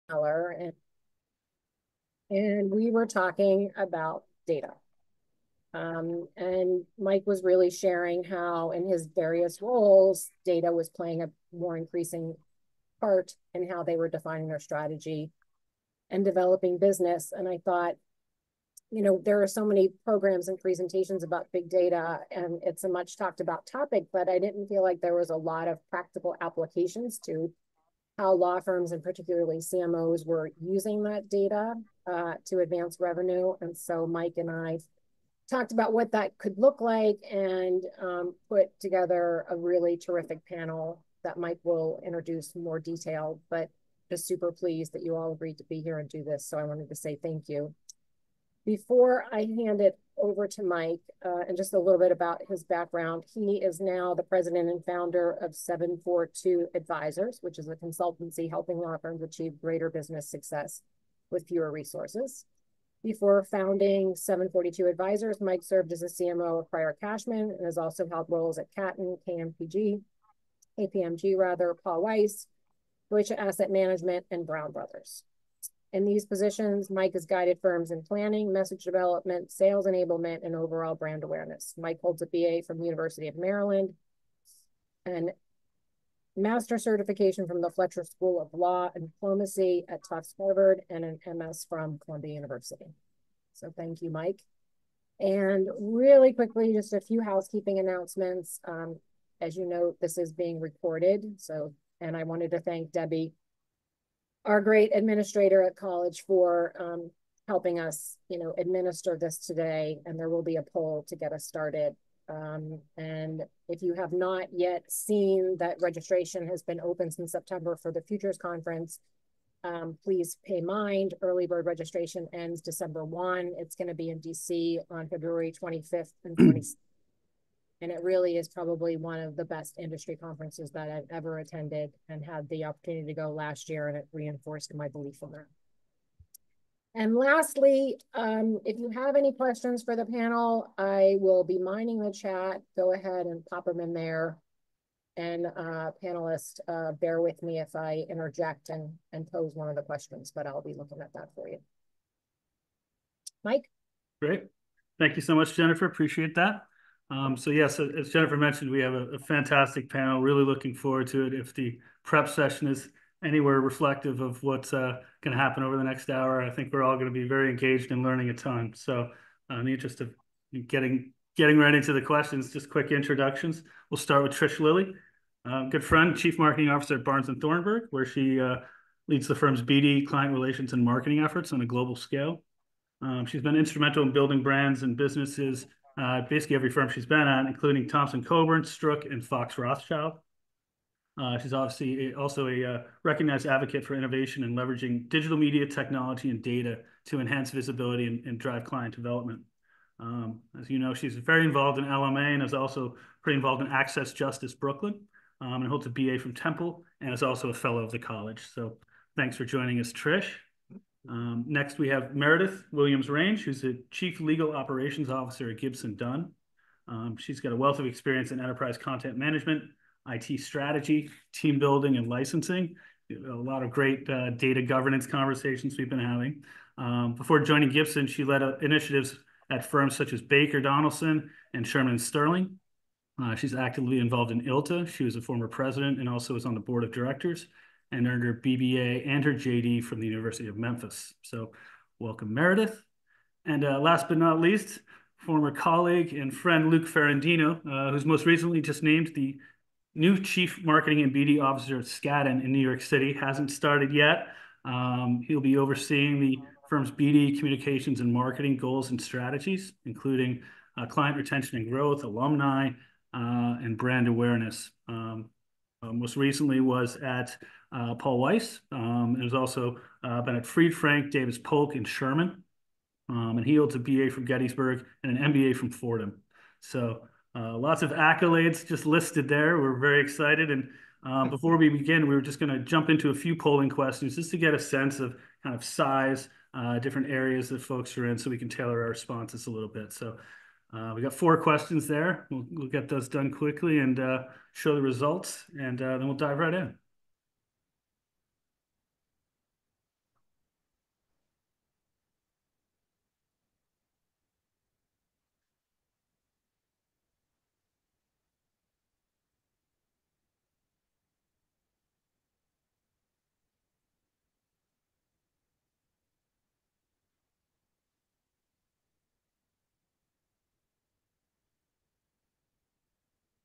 Mellor, and we were talking about data. And Mike was really sharing how in his various roles, data was playing a more increasing part in how they were defining their strategy and developing business. And I thought, you know, there are so many programs and presentations about big data, and it's a much talked about topic, but I didn't feel like there was a lot of practical applications to how law firms and particularly CMOs were using that data to advance revenue. And so Mike and I talked about what that could look like and put together a really terrific panel that Mike will introduce more detail, but just super pleased that you all agreed to be here and do this. So I wanted to say thank you. Before I hand it over to Mike, and just a little bit about his background, he is now the president and founder of 742 Advisors, which is a consultancy helping law firms achieve greater business success with fewer resources. Before founding 742 Advisors, Mike served as a CMO of Prior Cashman and has also held roles at Catton, KPMG rather, Paul Weiss, Deutsche Asset Management, and Brown Brothers. In these positions, Mike has guided firms in planning, message development, sales enablement, and overall brand awareness. Mike holds a BA from the University of Maryland and master certification from the Fletcher School of Law and Diplomacy at Tufts Harvard, and an MS from Columbia University. So thank you, Mike. And really quickly, just a few housekeeping announcements. As you know, this is being recorded. And I wanted to thank Debbie, our great administrator at college, for helping us, administer this today. And there will be a poll to get us started. And if you have not yet seen that registration has been open since September for the Futures Conference, please pay mind. Early bird registration ends December 1. It's going to be in DC on February 25th and 26th. And it really is probably one of the best industry conferences that I've ever attended, and had the opportunity to go last year, and it reinforced my belief in that. And lastly, if you have any questions for the panel, I will be mining the chat. Go ahead and pop them in there. And panelists, bear with me if I interject and pose one of the questions, but I'll be looking at that for you. Mike? Great. Thank you so much, Jennifer. Appreciate that. So yes, as Jennifer mentioned, we have a fantastic panel. Really looking forward to it. If the prep session is anywhere reflective of what's going to happen over the next hour, I think we're all going to be very engaged and learning a ton. So in the interest of getting right into the questions, just quick introductions. We'll start with Trish Lilley, good friend, Chief Marketing Officer at Barnes & Thornburg, where she leads the firm's BD, client relations, and marketing efforts on a global scale. She's been instrumental in building brands and businesses, basically every firm she's been at, including Thomson Coburn, Strzok, and Fox Rothschild. She's obviously also a recognized advocate for innovation and leveraging digital media technology and data to enhance visibility and drive client development. As you know, she's very involved in LMA and is also pretty involved in Access Justice Brooklyn, and holds a BA from Temple and is also a fellow of the college. So thanks for joining us, Trish. Next, we have Meredith Williams-Range, who's the Chief Legal Operations Officer at Gibson Dunn. She's got a wealth of experience in enterprise content management, IT strategy, team building, and licensing. A lot of great data governance conversations we've been having. Before joining Gibson, she led initiatives at firms such as Baker Donaldson and Sherman Sterling. She's actively involved in ILTA. She was a former president and also was on the board of directors, and earned her BBA and her JD from the University of Memphis. So welcome, Meredith. And last but not least, former colleague and friend Luke Ferrandino, who's most recently just named the new Chief Marketing and BD Officer at Skadden in New York City. Hasn't started yet. He'll be overseeing the firm's BD communications and marketing goals and strategies, including client retention and growth, alumni, and brand awareness. Most recently was at Paul Weiss, and has also been at Fried Frank, Davis Polk, and Sherman. And he holds a BA from Gettysburg and an MBA from Fordham. So lots of accolades just listed there. We're very excited. And before we begin, we were just going to jump into a few polling questions just to get a sense of kind of size, different areas that folks are in, so we can tailor our responses a little bit. So we got 4 questions there. We'll get those done quickly and show the results, and then we'll dive right in.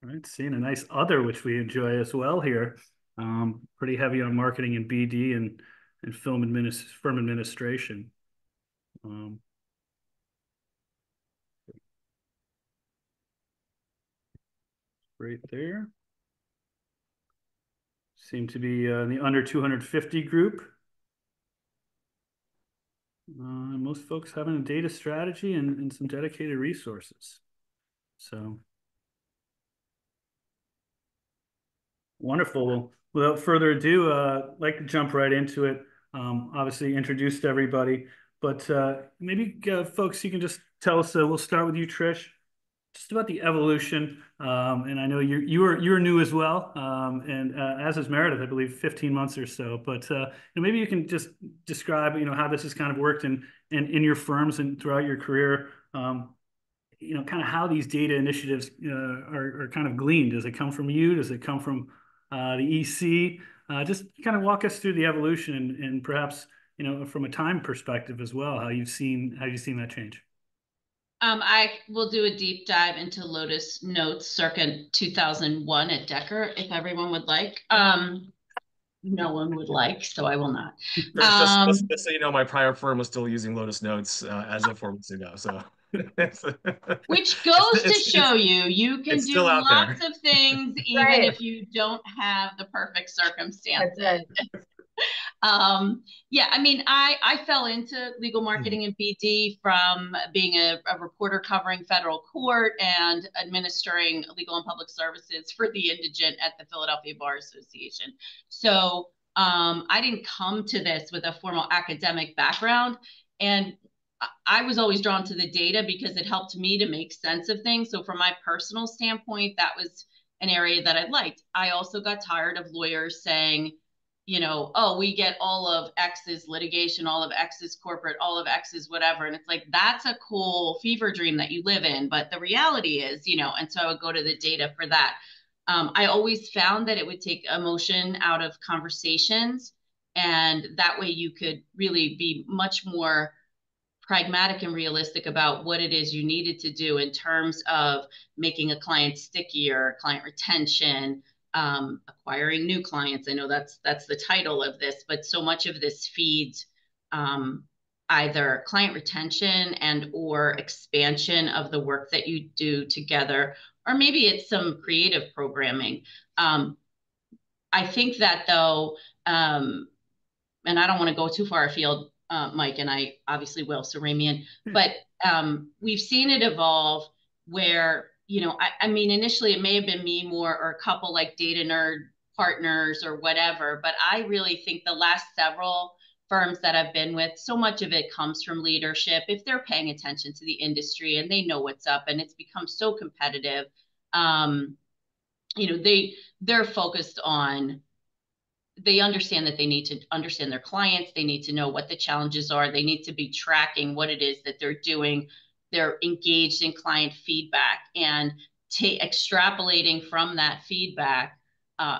All right, seeing a nice other, which we enjoy as well here. Pretty heavy on marketing and BD and firm administration. Right there. Seem to be in the under 250 group. Most folks having a data strategy and some dedicated resources. So wonderful. Without further ado, I'd like to jump right into it. Obviously introduced everybody, but maybe folks, you can just tell us, we'll start with you, Trish, just about the evolution. And I know you're new as well, and as is Meredith, I believe 15 months or so. But maybe you can just describe how this has kind of worked in your firms and throughout your career. Kind of how these data initiatives are kind of gleaned. Does it come from you? Does it come from the EC? Just kind of walk us through the evolution and perhaps from a time perspective as well, how you've seen that change. I will do a deep dive into Lotus Notes circa 2001 at Decker, if everyone would like. No one would like, so I will not. Just so you know, my prior firm was still using Lotus Notes as of 4 weeks ago. So, which goes to show you can do lots of things even if you don't have the perfect circumstances. Yeah, I mean, I fell into legal marketing and BD from being a reporter covering federal court and administering legal and public services for the indigent at the Philadelphia Bar Association. So I didn't come to this with a formal academic background, and I was always drawn to the data because it helped me to make sense of things. So from my personal standpoint, that was an area that I liked. I also got tired of lawyers saying, oh, we get all of X's litigation, all of X's corporate, all of X's whatever. And it's like, that's a cool fever dream that you live in. But the reality is, and so I would go to the data for that. I always found that it would take emotion out of conversations. And that way you could really be much more pragmatic and realistic about what it is you needed to do in terms of making a client stickier, client retention, acquiring new clients. I know that's the title of this, but so much of this feeds either client retention and or expansion of the work that you do together, or maybe it's some creative programming. I think that though, and I don't want to go too far afield, Mike, and I obviously will, so rein me in, but we've seen it evolve where I mean, initially it may have been me more or a couple like data nerd partners or whatever, but I really think the last several firms that I've been with, so much of it comes from leadership. If they're paying attention to the industry and they know what's up and it's become so competitive, they're focused on, they understand that they need to understand their clients. They need to know what the challenges are. They need to be tracking what it is that they're doing. They're engaged in client feedback and extrapolating from that feedback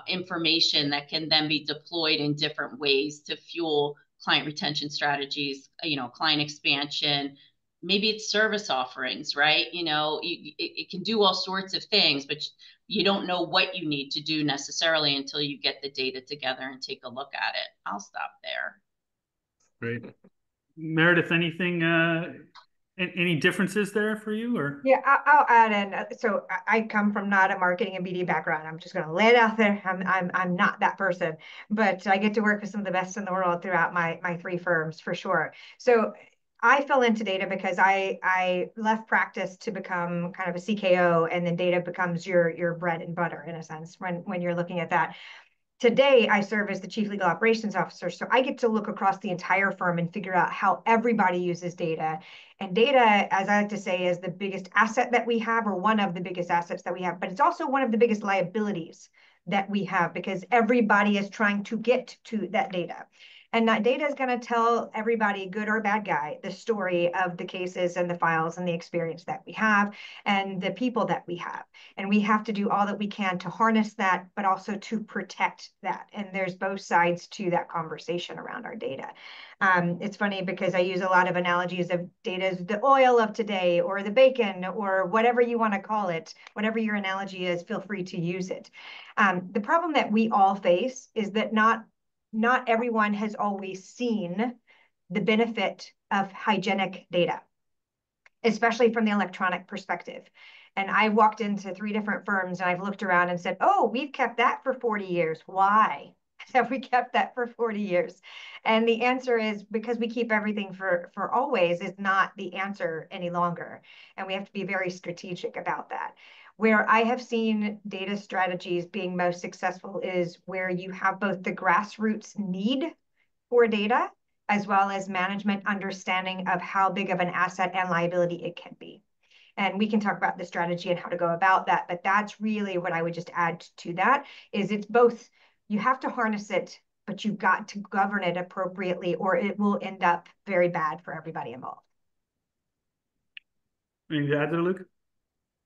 information that can then be deployed in different ways to fuel client retention strategies, client expansion. Maybe it's service offerings, right? It can do all sorts of things, but you don't know what you need to do necessarily until you get the data together and take a look at it. I'll stop there. Great. Meredith, anything, any differences there for you? Or yeah, I'll add in. So I come from not a marketing and BD background. I'm just going to lay it out there. I'm not that person, but I get to work with some of the best in the world throughout my three firms for sure. So I fell into data because I left practice to become kind of a CKO, and then data becomes your bread and butter in a sense when you're looking at that. Today, I serve as the Chief Legal Operations Officer, so I get to look across the entire firm and figure out how everybody uses data. And data, as I like to say, is the biggest asset that we have, or one of the biggest assets that we have, but it's also one of the biggest liabilities that we have because everybody is trying to get to that data. And that data is going to tell everybody, good or bad guy, the story of the cases and the files and the experience that we have and the people that we have. And we have to do all that we can to harness that, but also to protect that. And there's both sides to that conversation around our data. It's funny because I use a lot of analogies of data as the oil of today or the bacon or whatever you want to call it. Whatever your analogy is, feel free to use it. The problem that we all face is that not everyone has always seen the benefit of hygienic data, especially from the electronic perspective. And I walked into 3 different firms and I've looked around and said, oh, we've kept that for 40 years. Why have we kept that for 40 years? And the answer is because we keep everything for always is not the answer any longer. And we have to be very strategic about that. Where I have seen data strategies being most successful is where you have both the grassroots need for data as well as management understanding of how big of an asset and liability it can be. And we can talk about the strategy and how to go about that, but that's really what I would just add to that is it's both, you have to harness it, but you've got to govern it appropriately or it will end up very bad for everybody involved. Anything to add there, Luke?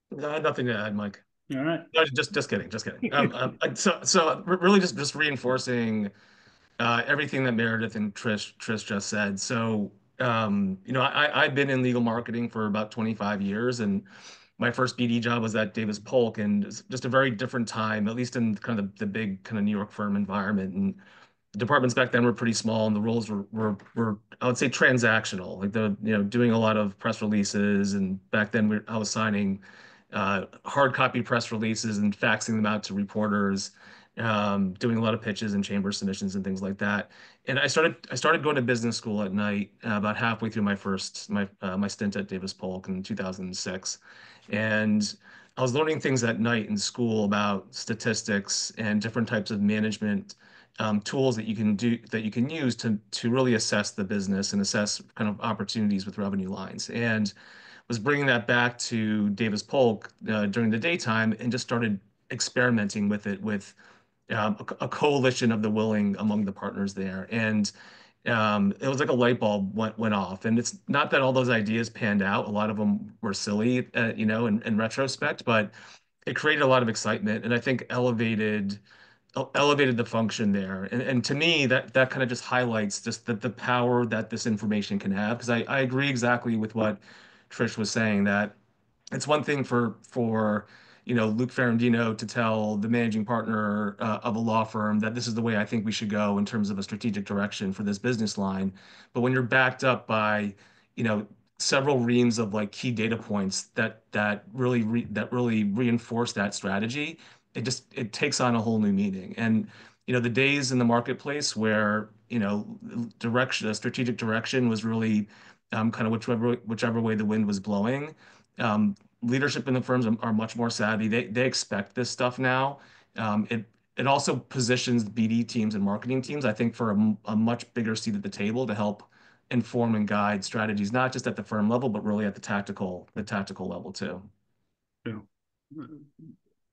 Nothing to add, Mike. All right. No, just kidding. So really just reinforcing everything that Meredith and Trish just said. So I've been in legal marketing for about 25 years, and my first BD job was at Davis Polk, and it's just a very different time, at least in kind of the big kind of New York firm environment. And the departments back then were pretty small, and the roles were I would say transactional, like doing a lot of press releases, and back then I was signing hard copy press releases and faxing them out to reporters, doing a lot of pitches and chamber submissions and things like that. And I started going to business school at night about halfway through my stint at Davis Polk in 2006, and I was learning things at night in school about statistics and different types of management tools that you can use to really assess the business and assess kind of opportunities with revenue lines. And was bringing that back to Davis Polk during the daytime and just started experimenting with it with a coalition of the willing among the partners there. And it was like a light bulb went off. And it's not that all those ideas panned out. A lot of them were silly, in retrospect, but it created a lot of excitement and I think elevated the function there. And to me, that kind of just highlights just the power that this information can have. Because I agree exactly with what Trish was saying, that it's one thing for Luke Ferrandino to tell the managing partner of a law firm that this is the way I think we should go in terms of a strategic direction for this business line. But when you're backed up by several reams of like key data points that really reinforce that strategy, it takes on a whole new meaning. And the days in the marketplace where strategic direction was really kind of whichever way the wind was blowing. Leadership in the firms are much more savvy. They expect this stuff now. It also positions BD teams and marketing teams, I think, for a much bigger seat at the table to help inform and guide strategies, not just at the firm level, but really at the tactical level too. Yeah.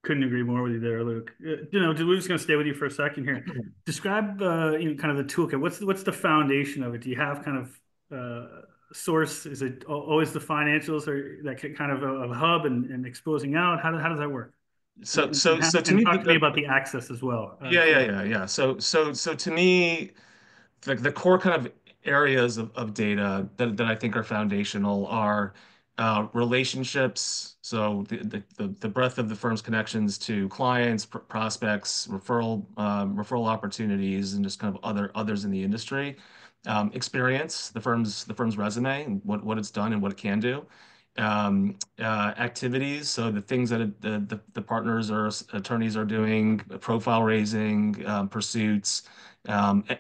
Couldn't agree more with you there, Luke. We're just going to stay with you for a second here. Describe, kind of the toolkit. What's the foundation of it? Do you have kind of source? Is it always the financials, or that kind of a hub and exposing out? How does that work? So to me, talk to me about the access as well. Yeah. So to me, the core kind of areas of data that I think are foundational are relationships. So the breadth of the firm's connections to clients, prospects, referral opportunities, and just kind of others in the industry. Experience, the firm's resume and what it's done and what it can do. Activities, so the things that the partners or attorneys are doing, profile raising, pursuits,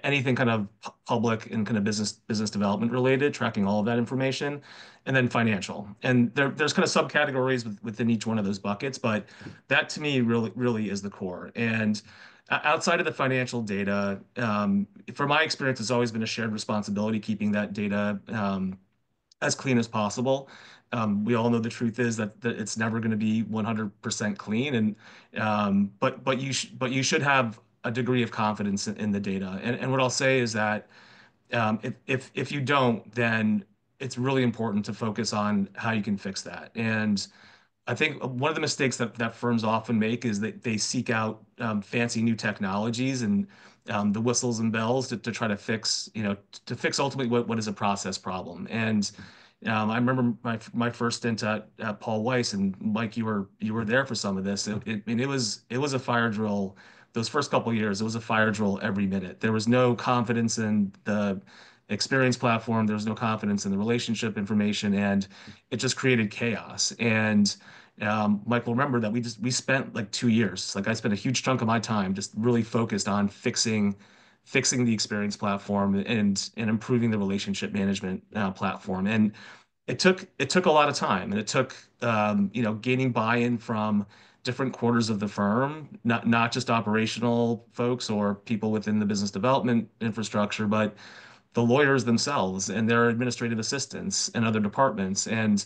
anything kind of public and kind of business development related, tracking all of that information, and then financial. And there's kind of subcategories within each one of those buckets, but that to me really is the core. And outside of the financial data, from my experience, it's always been a shared responsibility keeping that data as clean as possible. We all know the truth is that it's never going to be 100% clean, and but you should have a degree of confidence in the data. And what I'll say is that if you don't, then it's really important to focus on how you can fix that. And I think one of the mistakes that firms often make is that they seek out fancy new technologies and the whistles and bells to try to fix, to fix ultimately what is a process problem. And I remember my first stint at Paul Weiss, and Mike, you were there for some of this. It was a fire drill. Those first couple of years, it was a fire drill every minute. There was no confidence in the experience platform. There was no confidence in the relationship information, and it just created chaos. And Mike will remember that we spent like 2 years. Like I spent a huge chunk of my time just really focused on fixing the experience platform and improving the relationship management platform. And it took a lot of time, and it took gaining buy-in from different quarters of the firm, not just operational folks or people within the business development infrastructure, but the lawyers themselves and their administrative assistants and other departments. And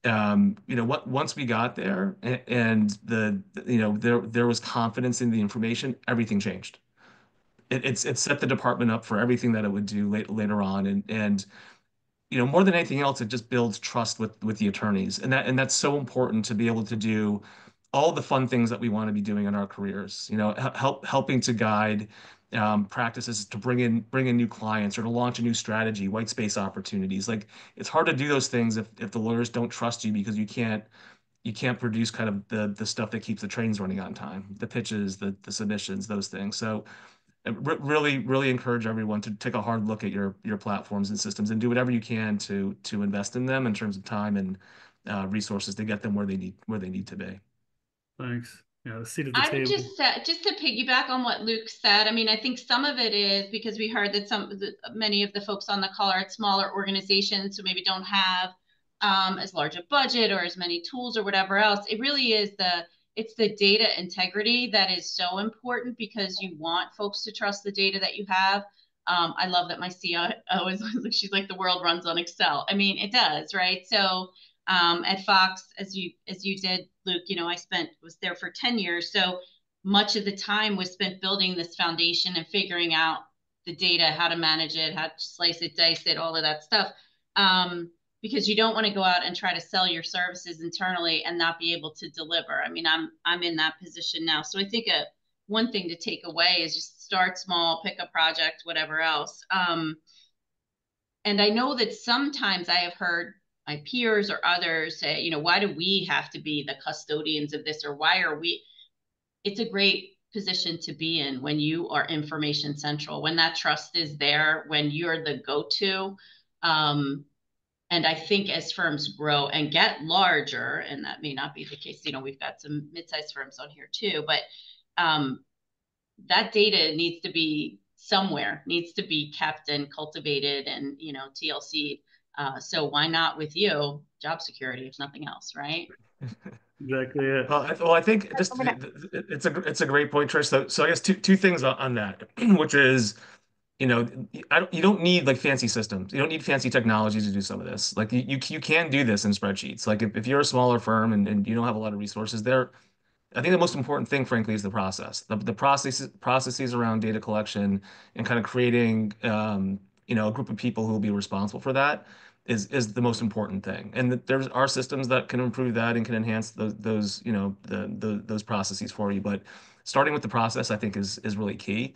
once we got there and there was confidence in the information, everything changed. It set the department up for everything that it would do later on. And more than anything else, it just builds trust with the attorneys. And that's so important to be able to do all the fun things that we want to be doing in our careers, helping to guide practices to bring in new clients or to launch a new strategy, white space opportunities. Like it's hard to do those things if the lawyers don't trust you, because you can't produce kind of the stuff that keeps the trains running on time, the pitches, the submissions, those things. So really, really encourage everyone to take a hard look at your platforms and systems and do whatever you can to invest in them in terms of time and resources to get them where they need to be. Thanks. Yeah, the seat at the I would table. just to piggyback on what Luke said. I mean, I think some of it is because we heard that many of the folks on the call are at smaller organizations, so maybe don't have as large a budget or as many tools or whatever else. It really is it's the data integrity that is so important, because you want folks to trust the data that you have. I love that my CIO is like, she's like, the world runs on Excel. I mean, it does, right? So at Fox, as you did, Luke, I was there for 10 years. So much of the time was spent building this foundation and figuring out the data, how to manage it, how to slice it, dice it, all of that stuff. Because you don't want to go out and try to sell your services internally and not be able to deliver. I mean, I'm in that position now. So I think one thing to take away is just start small, pick a project, whatever else. And I know that sometimes I have heard my peers or others say, why do we have to be the custodians of this, or why are we? It's a great position to be in when you are information central, when that trust is there, when you're the go-to. And I think as firms grow and get larger, and that may not be the case, we've got some mid-sized firms on here too, but that data needs to be somewhere, needs to be kept and cultivated and, TLC. So why not with you? Job security, if nothing else, right? Exactly it. Well, I think it's a great point, Trish. So I guess two things on that, which is, you don't need like fancy systems. You don't need fancy technologies to do some of this. Like you can do this in spreadsheets. Like if you're a smaller firm and you don't have a lot of resources there, I think the most important thing, frankly, is the process. The processes around data collection and kind of creating, a group of people who will be responsible for that is the most important thing. And there are systems that can improve that and can enhance those processes for you. But starting with the process, I think, is really key.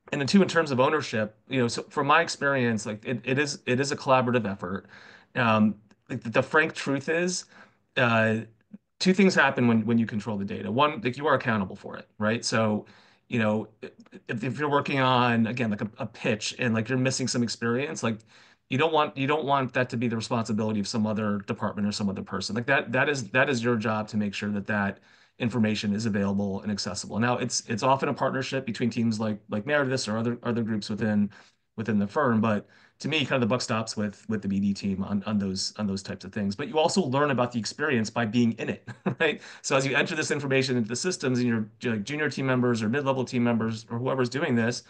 And then two, in terms of ownership, so from my experience, like it is a collaborative effort. Like the frank truth is, two things happen when you control the data. One, like you are accountable for it, right? So, if you're working on, again, like a pitch and like you're missing some experience, like you don't want that to be the responsibility of some other department or some other person. Like that is your job to make sure that information is available and accessible. Now it's often a partnership between teams like Meredith or other groups within the firm, but to me, kind of the buck stops with the BD team on those types of things. But you also learn about the experience by being in it, right? So as you enter this information into the systems and your like junior team members or mid-level team members or whoever's doing this,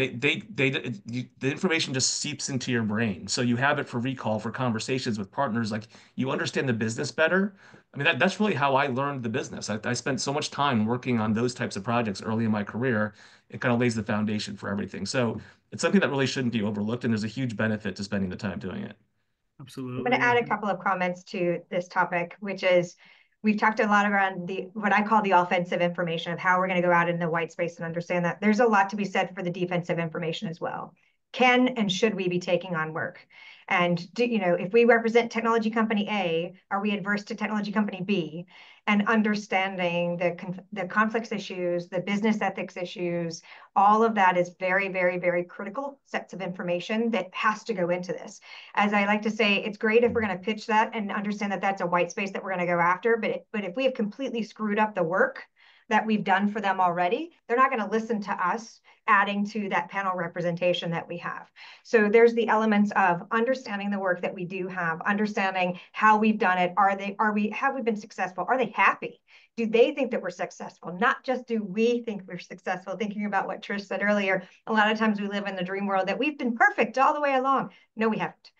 the information just seeps into your brain. So you have it for recall, for conversations with partners. Like you understand the business better. I mean, that's really how I learned the business. I spent so much time working on those types of projects early in my career. It kind of lays the foundation for everything. So it's something that really shouldn't be overlooked, and there's a huge benefit to spending the time doing it. Absolutely. I'm going to add a couple of comments to this topic, which is we've talked a lot around what I call the offensive information of how we're going to go out in the white space and understand that there's a lot to be said for the defensive information as well. Can and should we be taking on work? And if we represent technology company A, are we adverse to technology company B? And understanding the conflicts issues, the business ethics issues, all of that is very, very, very critical sets of information that has to go into this. As I like to say, it's great if we're going to pitch that and understand that that's a white space that we're going to go after. But if we have completely screwed up the work that we've done for them already, they're not going to listen to us adding to that panel representation that we have. So there's the elements of understanding the work that we do have, understanding how we've done it. Have we been successful? Are they happy? Do they think that we're successful? Not just do we think we're successful, thinking about what Trish said earlier. A lot of times we live in the dream world that we've been perfect all the way along. No, we haven't.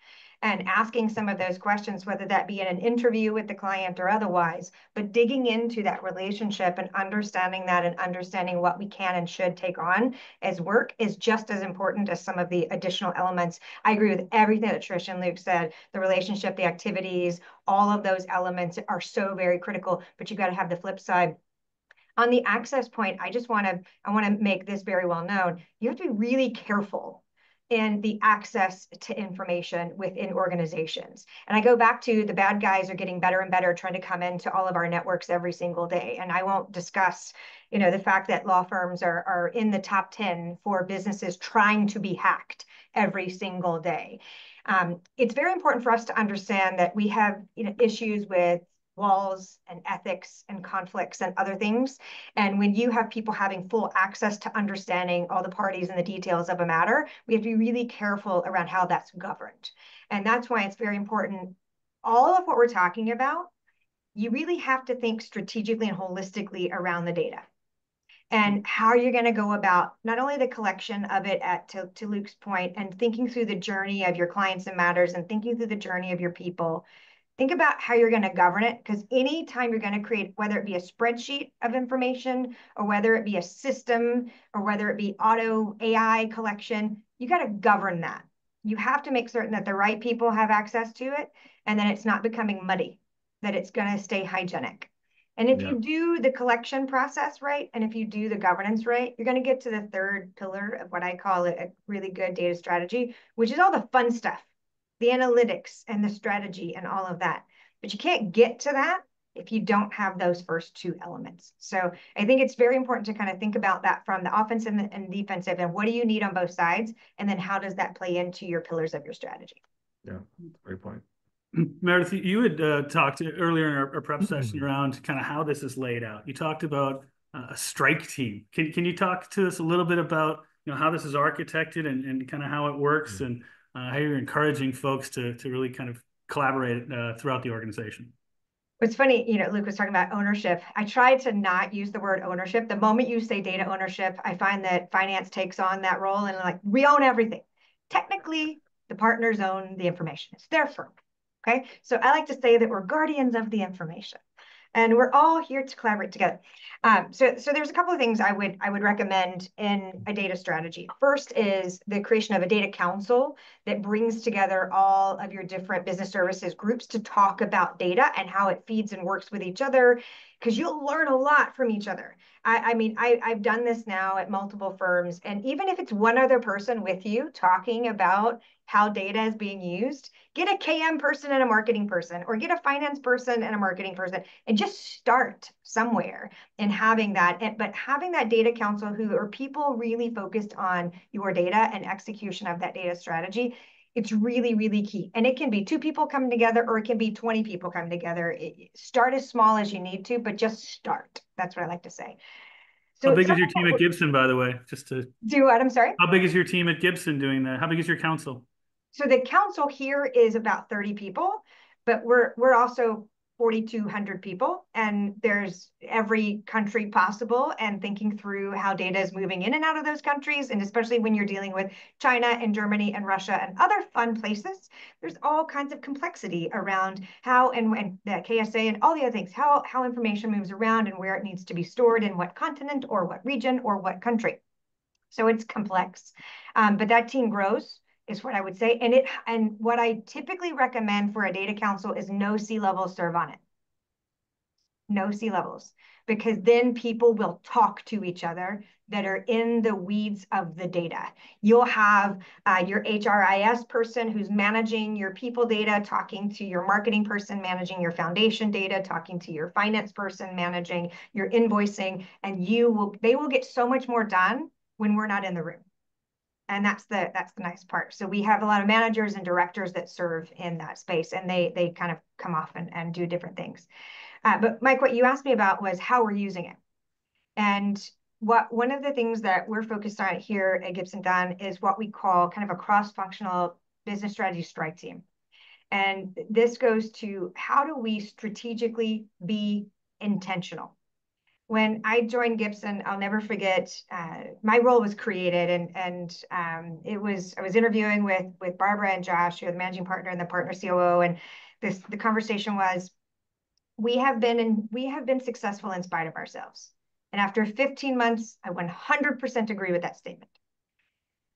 And asking some of those questions, whether that be in an interview with the client or otherwise, but digging into that relationship and understanding that and understanding what we can and should take on as work is just as important as some of the additional elements. I agree with everything that Trish and Luke said, the relationship, the activities, all of those elements are so very critical, but you've got to have the flip side. On the access point, I want to make this very well known. You have to be really careful in the access to information within organizations. And I go back to the bad guys are getting better and better trying to come into all of our networks every single day. And I won't discuss, the fact that law firms are in the top 10 for businesses trying to be hacked every single day. It's very important for us to understand that we have issues with walls and ethics and conflicts and other things. And when you have people having full access to understanding all the parties and the details of a matter, we have to be really careful around how that's governed. And that's why it's very important. All of what we're talking about, you really have to think strategically and holistically around the data and how you're going to go about not only the collection of it to Luke's point, and thinking through the journey of your clients and matters and thinking through the journey of your people. Think about how you're going to govern it, because anytime you're going to create, whether it be a spreadsheet of information or whether it be a system or whether it be auto AI collection, you got to govern that. You have to make certain that the right people have access to it and then it's not becoming muddy, that it's going to stay hygienic. And if you do the collection process right, and if you do the governance right, you're going to get to the third pillar of what I call a really good data strategy, which is all the fun stuff. The analytics and the strategy and all of that. But you can't get to that if you don't have those first two elements. So I think it's very important to kind of think about that from the offensive and defensive, and what do you need on both sides? And then how does that play into your pillars of your strategy? Yeah, great point. Meredith, you had talked earlier in our prep session around kind of how this is laid out. You talked about a strike team. Can you talk to us a little bit about how this is architected and kind of how it works and how you're encouraging folks to really kind of collaborate throughout the organization? It's funny, Luke was talking about ownership. I try to not use the word ownership. The moment you say data ownership, I find that finance takes on that role and like, we own everything. Technically, the partners own the information. It's their firm. Okay. So I like to say that we're guardians of the information. And we're all here to collaborate together. So there's a couple of things I would recommend in a data strategy. First is the creation of a data council that brings together all of your different business services groups to talk about data and how it feeds and works with each other, because you'll learn a lot from each other. I've done this now at multiple firms, and even if it's one other person with you talking about how data is being used, get a KM person and a marketing person, or get a finance person and a marketing person, and just start somewhere in having that. But having that data council who are people really focused on your data and execution of that data strategy, it's really, really key. And it can be 2 people coming together, or it can be 20 people coming together. Start as small as you need to, but just start. That's what I like to say. So how big is your team at Gibson, by the way? Just to do what? I'm sorry? How big is your team at Gibson doing that? How big is your council? So the council here is about 30 people, but we're also 4,200 people, and there's every country possible, and thinking through how data is moving in and out of those countries, and especially when you're dealing with China and Germany and Russia and other fun places, there's all kinds of complexity around how and when the KSA and all the other things, how information moves around and where it needs to be stored in what continent or what region or what country. So it's complex, but that team grows, is what I would say. And what I typically recommend for a data council is no C-levels serve on it. No C-levels, because then people will talk to each other that are in the weeds of the data. You'll have your HRIS person who's managing your people data, talking to your marketing person, managing your foundation data, talking to your finance person, managing your invoicing, and they will get so much more done when we're not in the room. And that's the nice part. So we have a lot of managers and directors that serve in that space, and they kind of come off and do different things. But Mike, what you asked me about was how we're using it. And one of the things that we're focused on here at Gibson Dunn is what we call kind of a cross-functional business strategy strike team. And this goes to how do we strategically be intentional? When I joined Gibson, I'll never forget, my role was created, and I was interviewing with Barbara and Josh, who are the managing partner and the partner COO, and the conversation was, we have been successful in spite of ourselves. And after 15 months, I 100% agree with that statement.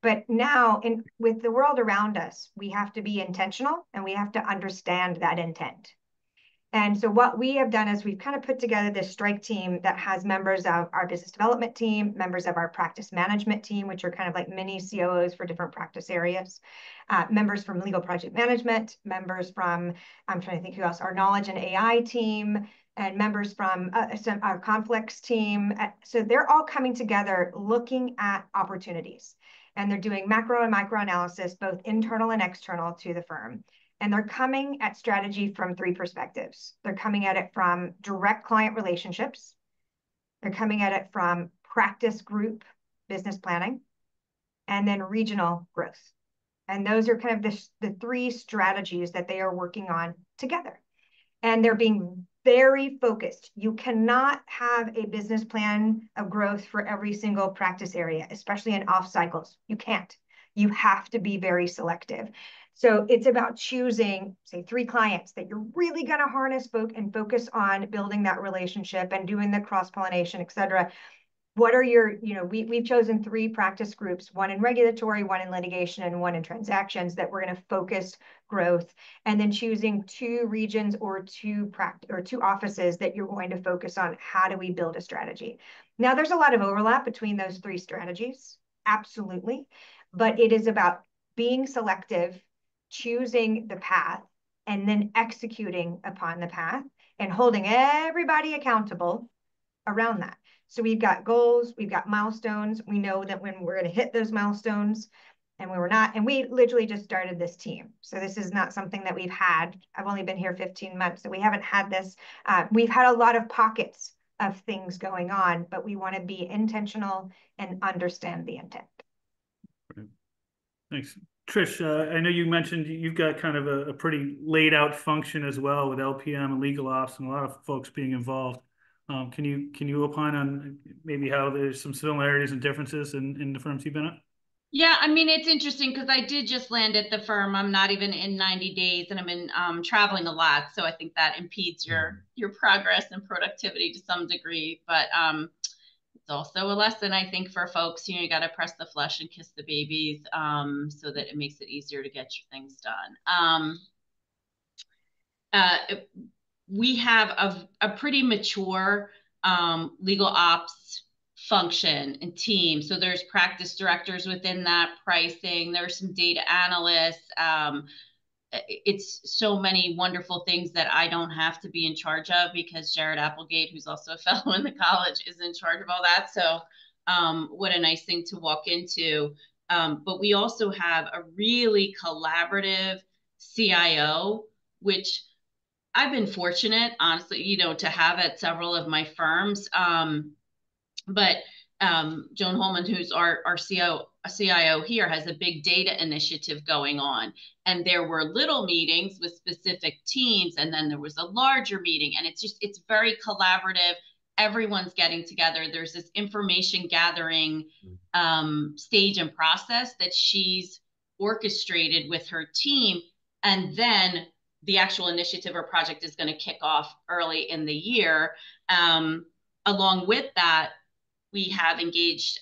But now, with the world around us, we have to be intentional, and we have to understand that intent. And so what we have done is we've kind of put together this strike team that has members of our business development team, members of our practice management team, which are kind of like mini COOs for different practice areas, members from legal project management, members from, I'm trying to think who else, our knowledge and AI team, and members from our conflicts team. So they're all coming together looking at opportunities. And they're doing macro and micro analysis, both internal and external to the firm. And they're coming at strategy from three perspectives. They're coming at it from direct client relationships. They're coming at it from practice group business planning, and then regional growth. And those are kind of the three strategies that they are working on together. And they're being very focused. You cannot have a business plan of growth for every single practice area, especially in off cycles. You can't. You have to be very selective. So it's about choosing, say, 3 clients that you're really going to harness and focus on building that relationship and doing the cross-pollination, et cetera. What are your, we've chosen 3 practice groups, 1 in regulatory, 1 in litigation, and 1 in transactions that we're going to focus growth, and then choosing 2 regions or 2 offices that you're going to focus on. How do we build a strategy? Now, there's a lot of overlap between those 3 strategies, absolutely, but it is about being selective, choosing the path, and then executing upon the path and holding everybody accountable around that. So we've got goals, we've got milestones. We know that when we're going to hit those milestones and when we're not, and we literally just started this team. So this is not something that we've had. I've only been here 15 months, so we haven't had this. We've had a lot of pockets of things going on, but we want to be intentional and understand the intent. Thanks. Trish, I know you mentioned you've got kind of a pretty laid out function as well with LPM and legal ops and a lot of folks being involved. Can you opine on maybe how there's some similarities and differences in the firms you've been at? Yeah, I mean, it's interesting because I did just land at the firm. I'm not even in 90 days, and I'm in traveling a lot. So I think that impedes your progress and productivity to some degree. But it's also a lesson, I think, for folks. You got to press the flesh and kiss the babies so that it makes it easier to get your things done. We have a pretty mature legal ops function and team. So there's practice directors within that, pricing, there's some data analysts. It's so many wonderful things that I don't have to be in charge of because Jared Applegate, who's also a fellow in the college, is in charge of all that. So what a nice thing to walk into. But we also have a really collaborative CIO, which I've been fortunate, honestly, to have at several of my firms. But Joan Holman, who's our CIO here has a big data initiative going on. And there were little meetings with specific teams, and then there was a larger meeting. And it's very collaborative. Everyone's getting together. There's this information gathering stage and process that she's orchestrated with her team. And then the actual initiative or project is going to kick off early in the year. Along with that, we have engaged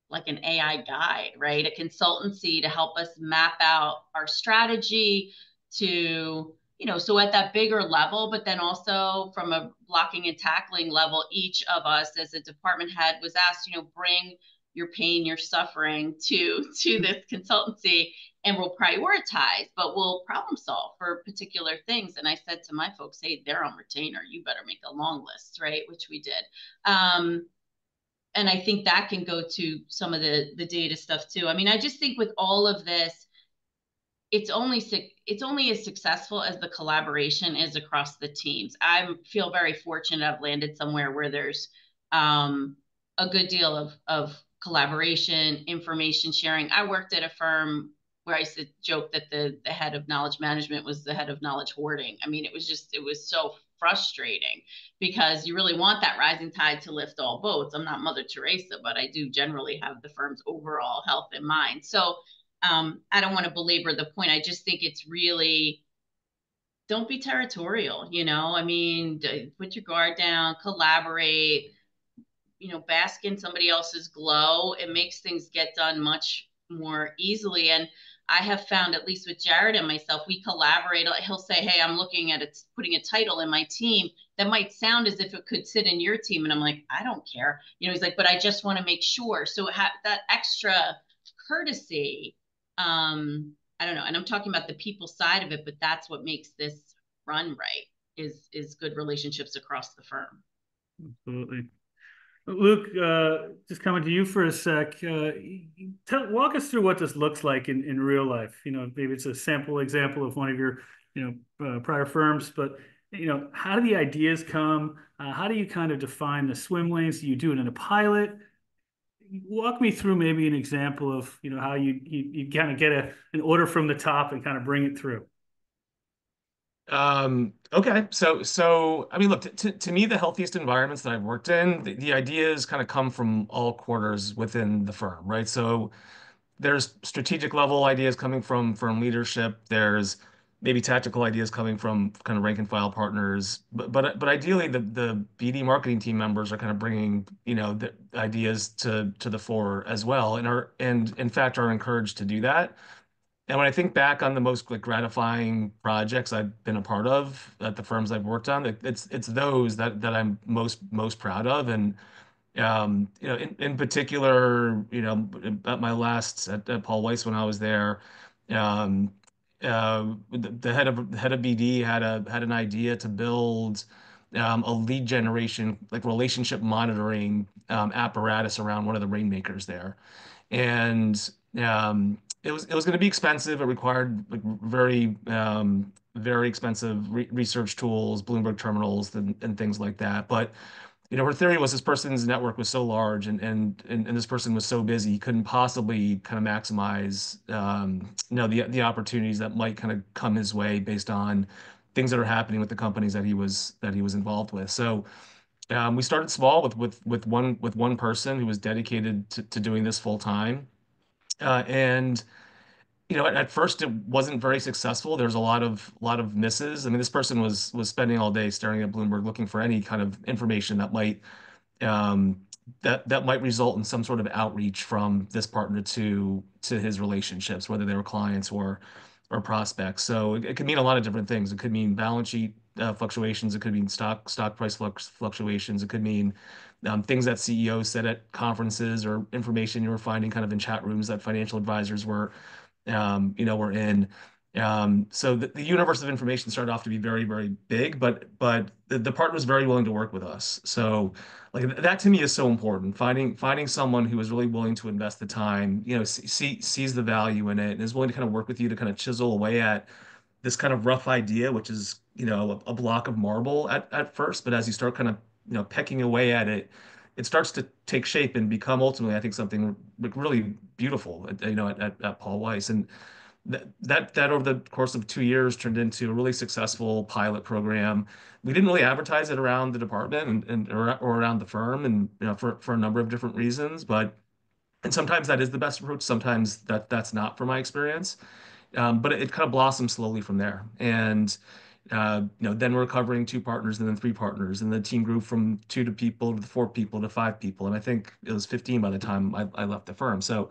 like an AI guide, right? A consultancy to help us map out our strategy to, so at that bigger level, but then also from a blocking and tackling level, each of us as a department head was asked, bring your pain, your suffering to this consultancy, and we'll prioritize, but we'll problem solve for particular things. And I said to my folks, hey, they're on retainer. You better make a long list, right? Which we did. And I think that can go to some of the data stuff too. I mean, I just think with all of this, it's only as successful as the collaboration is across the teams. I feel very fortunate I've landed somewhere where there's a good deal of collaboration, information sharing. I worked at a firm where I used to joke that the head of knowledge management was the head of knowledge hoarding. I mean, it was so frustrating because you really want that rising tide to lift all boats. I'm not Mother Teresa, but I do generally have the firm's overall health in mind. So I don't want to belabor the point. I just think it's really, don't be territorial, I mean, put your guard down, collaborate, bask in somebody else's glow. It makes things get done much more easily. And I have found, at least with Jared and myself, we collaborate. He'll say, hey, I'm looking at it, putting a title in my team that might sound as if it could sit in your team. And I'm like, I don't care. He's like, but I just want to make sure. So that extra courtesy, I don't know. And I'm talking about the people side of it, but that's what makes this run right, is good relationships across the firm. Absolutely. Luke, just coming to you for a sec, walk us through what this looks like in real life. Maybe it's a sample example of one of your, prior firms, but, how do the ideas come? How do you kind of define the swim lanes? Do you do it in a pilot? Walk me through maybe an example of, how you kind of get an order from the top and kind of bring it through. Okay. So, I mean, look, to me, the healthiest environments that I've worked in, the ideas kind of come from all quarters within the firm, right? So there's strategic level ideas coming from firm leadership. There's maybe tactical ideas coming from kind of rank and file partners. But ideally, the BD marketing team members are kind of bringing, the ideas to the fore as well, and in fact are encouraged to do that. And when I think back on the most gratifying projects I've been a part of at the firms I've worked on, it's those that I'm most proud of. And in particular, at my last at Paul Weiss when I was there, the head of BD had an idea to build a lead generation, like relationship monitoring apparatus around one of the rainmakers there. And it was going to be expensive. It required like very expensive research tools, Bloomberg terminals, and things like that. But her theory was this person's network was so large and this person was so busy, he couldn't possibly kind of maximize the opportunities that might kind of come his way based on things that are happening with the companies that he was involved with. So we started small with one person who was dedicated to doing this full time. And at first it wasn't very successful. There's a lot of misses. I mean, this person was spending all day staring at Bloomberg looking for any kind of information that might that might result in some sort of outreach from this partner to his relationships, whether they were clients or prospects. So it could mean a lot of different things. It could mean balance sheet fluctuations. It could mean stock price fluctuations. It could mean things that CEOs said at conferences or information you were finding kind of in chat rooms that financial advisors were in. So the universe of information started off to be very, very big, but the partner was very willing to work with us. So like that to me is so important. Finding someone who is really willing to invest the time, sees the value in it and is willing to kind of work with you to kind of chisel away at this kind of rough idea, which is, a block of marble at first, but as you start kind of, pecking away at it, it starts to take shape and become ultimately, I think, something like really beautiful, at Paul Weiss. And that over the course of 2 years turned into a really successful pilot program. We didn't really advertise it around the department or around the firm, and for a number of different reasons. And sometimes that is the best approach. Sometimes that's not, from my experience. But it kind of blossomed slowly from there. And then we're covering 2 partners and then 3 partners, and the team grew from 2 people to 4 people to 5 people, and I think it was 15 by the time I left the firm. So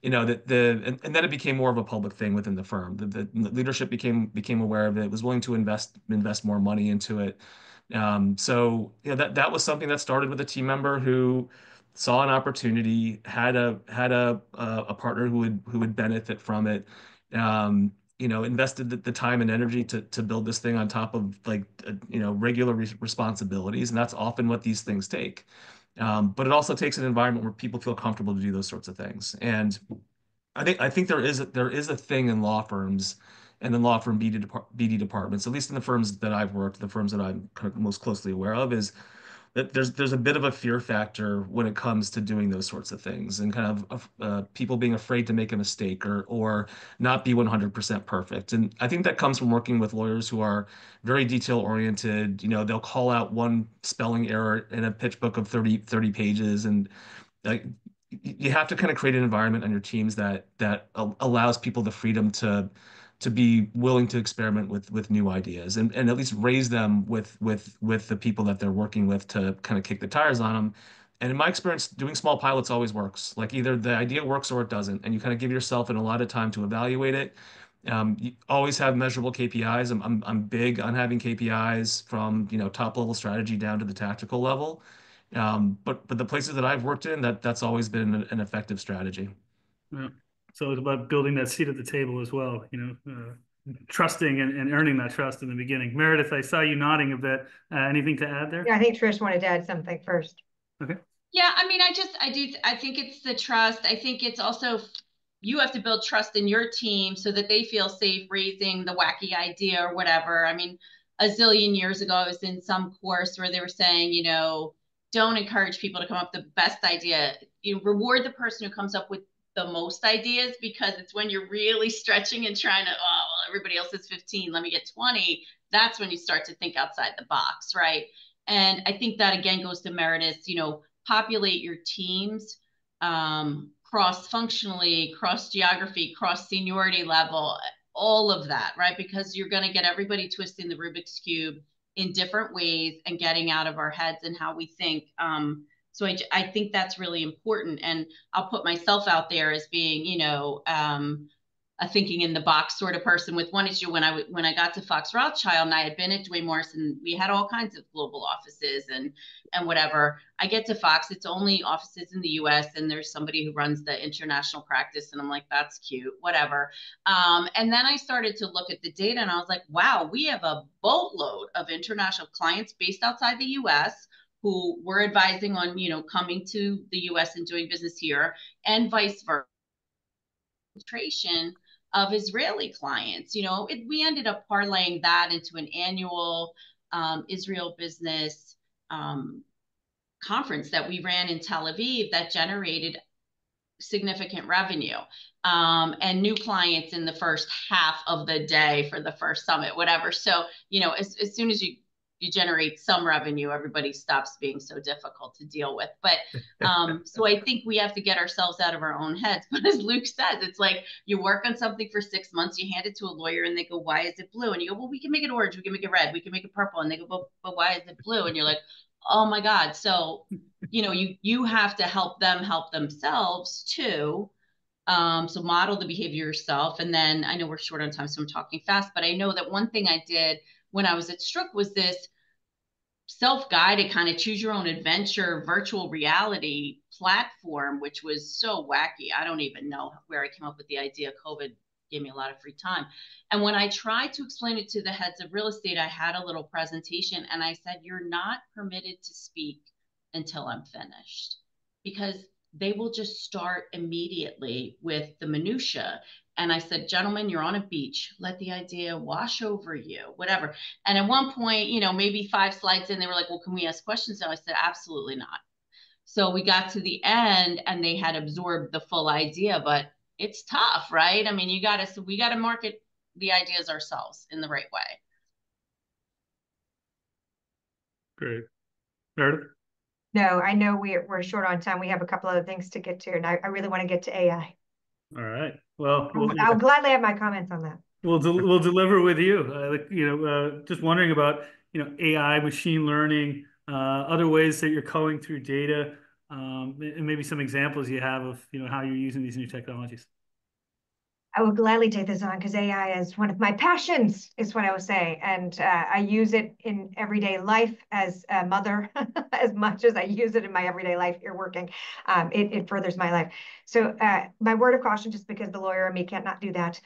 and then it became more of a public thing within the firm. The leadership became aware of it, was willing to invest more money into it. So that was something that started with a team member who saw an opportunity, had a partner who would benefit from it. Invested the time and energy to build this thing on top of regular responsibilities, and that's often what these things take. But it also takes an environment where people feel comfortable to do those sorts of things. And I think there is a thing in law firms and in law firm BD departments, at least in the firms that I've worked, the firms that I'm kind of most closely aware of, is that there's a bit of a fear factor when it comes to doing those sorts of things, and kind of people being afraid to make a mistake or not be 100% perfect. And I think that comes from working with lawyers who are very detail oriented. They'll call out one spelling error in a pitch book of 30 pages, and like you have to kind of create an environment on your teams that allows people the freedom to be willing to experiment with new ideas, and at least raise them with the people that they're working with to kind of kick the tires on them. And in my experience, doing small pilots always works. Like either the idea works or it doesn't, and you kind of give yourself an allotted time to evaluate it. You always have measurable KPIs. I'm big on having KPIs from top level strategy down to the tactical level. But the places that I've worked in, that's always been an effective strategy. Yeah. So it's about building that seat at the table as well, trusting and earning that trust in the beginning. Meredith, I saw you nodding a bit. Anything to add there? Yeah, I think Trish wanted to add something first. Okay. Yeah, I mean, I think it's the trust. I think it's also, you have to build trust in your team so that they feel safe raising the wacky idea or whatever. I mean, a zillion years ago, I was in some course where they were saying, don't encourage people to come up with the best idea. You reward the person who comes up with the most ideas, because it's when you're really stretching and trying to, oh, well, everybody else is 15, let me get 20. That's when you start to think outside the box, right? And I think that again goes to Meredith, populate your teams cross-functionally, cross-geography, cross-seniority level, all of that, right? Because you're going to get everybody twisting the Rubik's Cube in different ways and getting out of our heads and how we think. So I think that's really important. And I'll put myself out there as being, a thinking in the box sort of person with one issue. When I got to Fox Rothschild and I had been at Duane Morrison, we had all kinds of global offices and whatever. I get to Fox, it's only offices in the US, and there's somebody who runs the international practice, and I'm like, that's cute, whatever. And then I started to look at the data and I was like, wow, we have a boatload of international clients based outside the US who we're advising on, coming to the US and doing business here, and vice versa. Of Israeli clients, we ended up parlaying that into an annual Israel business conference that we ran in Tel Aviv that generated significant revenue and new clients in the first half of the day for the first summit, whatever. So, as soon as you generate some revenue, everybody stops being so difficult to deal with. But so I think we have to get ourselves out of our own heads. But as Luke says, it's like you work on something for 6 months, you hand it to a lawyer and they go, why is it blue? And you go, well, we can make it orange, we can make it red, we can make it purple. And they go, but why is it blue? And you're like, oh my God. So, you have to help them help themselves too. So model the behavior yourself. And then I know we're short on time, so I'm talking fast, but I know that one thing I did when I was at Strzok was this self-guided kind of choose your own adventure virtual reality platform, which was so wacky. I don't even know where I came up with the idea. COVID gave me a lot of free time. And when I tried to explain it to the heads of real estate, I had a little presentation and I said, you're not permitted to speak until I'm finished, because they will just start immediately with the minutia. And I said, gentlemen, you're on a beach. Let the idea wash over you, whatever. And at one point, maybe 5 slides in, they were like, well, can we ask questions now? I said, absolutely not. So we got to the end and they had absorbed the full idea, but it's tough, right? I mean, we got to market the ideas ourselves in the right way. Great. Meredith? No, I know we're short on time. We have a couple other things to get to, and I really want to get to AI. All right. Well, I'll gladly have my comments on that. we'll deliver with you. Just wondering about AI, machine learning, other ways that you're culling through data, and maybe some examples you have of how you're using these new technologies. I will gladly take this on because AI is one of my passions, is what I would say. And I use it in everyday life as a mother, as much as I use it in my everyday life here working. It furthers my life. So my word of caution, just because the lawyer and me can't not do that,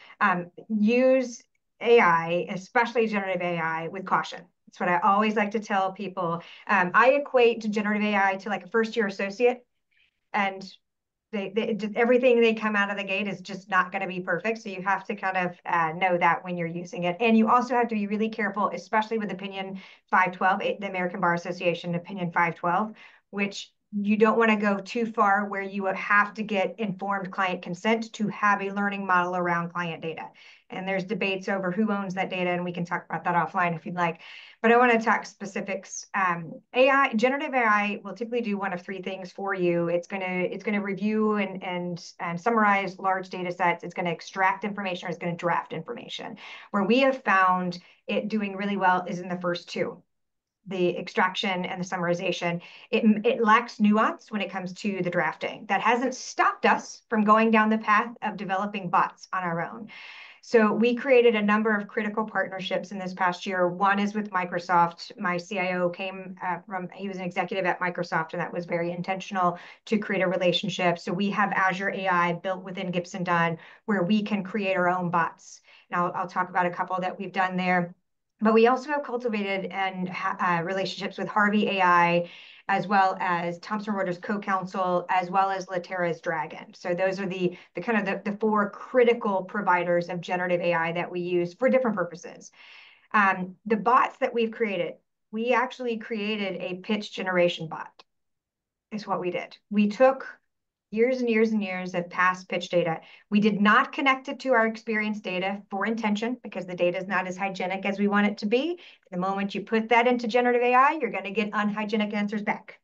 use AI, especially generative AI, with caution. That's what I always like to tell people. I equate generative AI to like a first-year associate. And everything they come out of the gate is just not going to be perfect. So you have to kind of know that when you're using it. And you also have to be really careful, especially with Opinion 512, the American Bar Association Opinion 512, which you don't want to go too far where you have to get informed client consent to have a learning model around client data. And there's debates over who owns that data, and we can talk about that offline if you'd like. But I want to talk specifics. Generative AI will typically do one of three things for you. It's gonna review and summarize large data sets. It's going to extract information, or it's going to draft information. Where we have found it doing really well is in the first two, the extraction and the summarization. It lacks nuance when it comes to the drafting. That hasn't stopped us from going down the path of developing bots on our own. So we created a number of critical partnerships in this past year. One is with Microsoft. My CIO he was an executive at Microsoft, and that was very intentional to create a relationship. So we have Azure AI built within Gibson Dunn, where we can create our own bots. Now I'll talk about a couple that we've done there. But we also have cultivated and relationships with Harvey AI, as well as Thomson Reuters Co-Counsel, as well as Latera's Dragon. So those are the kind of the four critical providers of generative AI that we use for different purposes. The bots that we've created, we actually created a pitch generation bot, is what we did. We took years and years and years of past pitch data. We did not connect it to our experience data for intention, because the data is not as hygienic as we want it to be. The moment you put that into generative AI, you're going to get unhygienic answers back.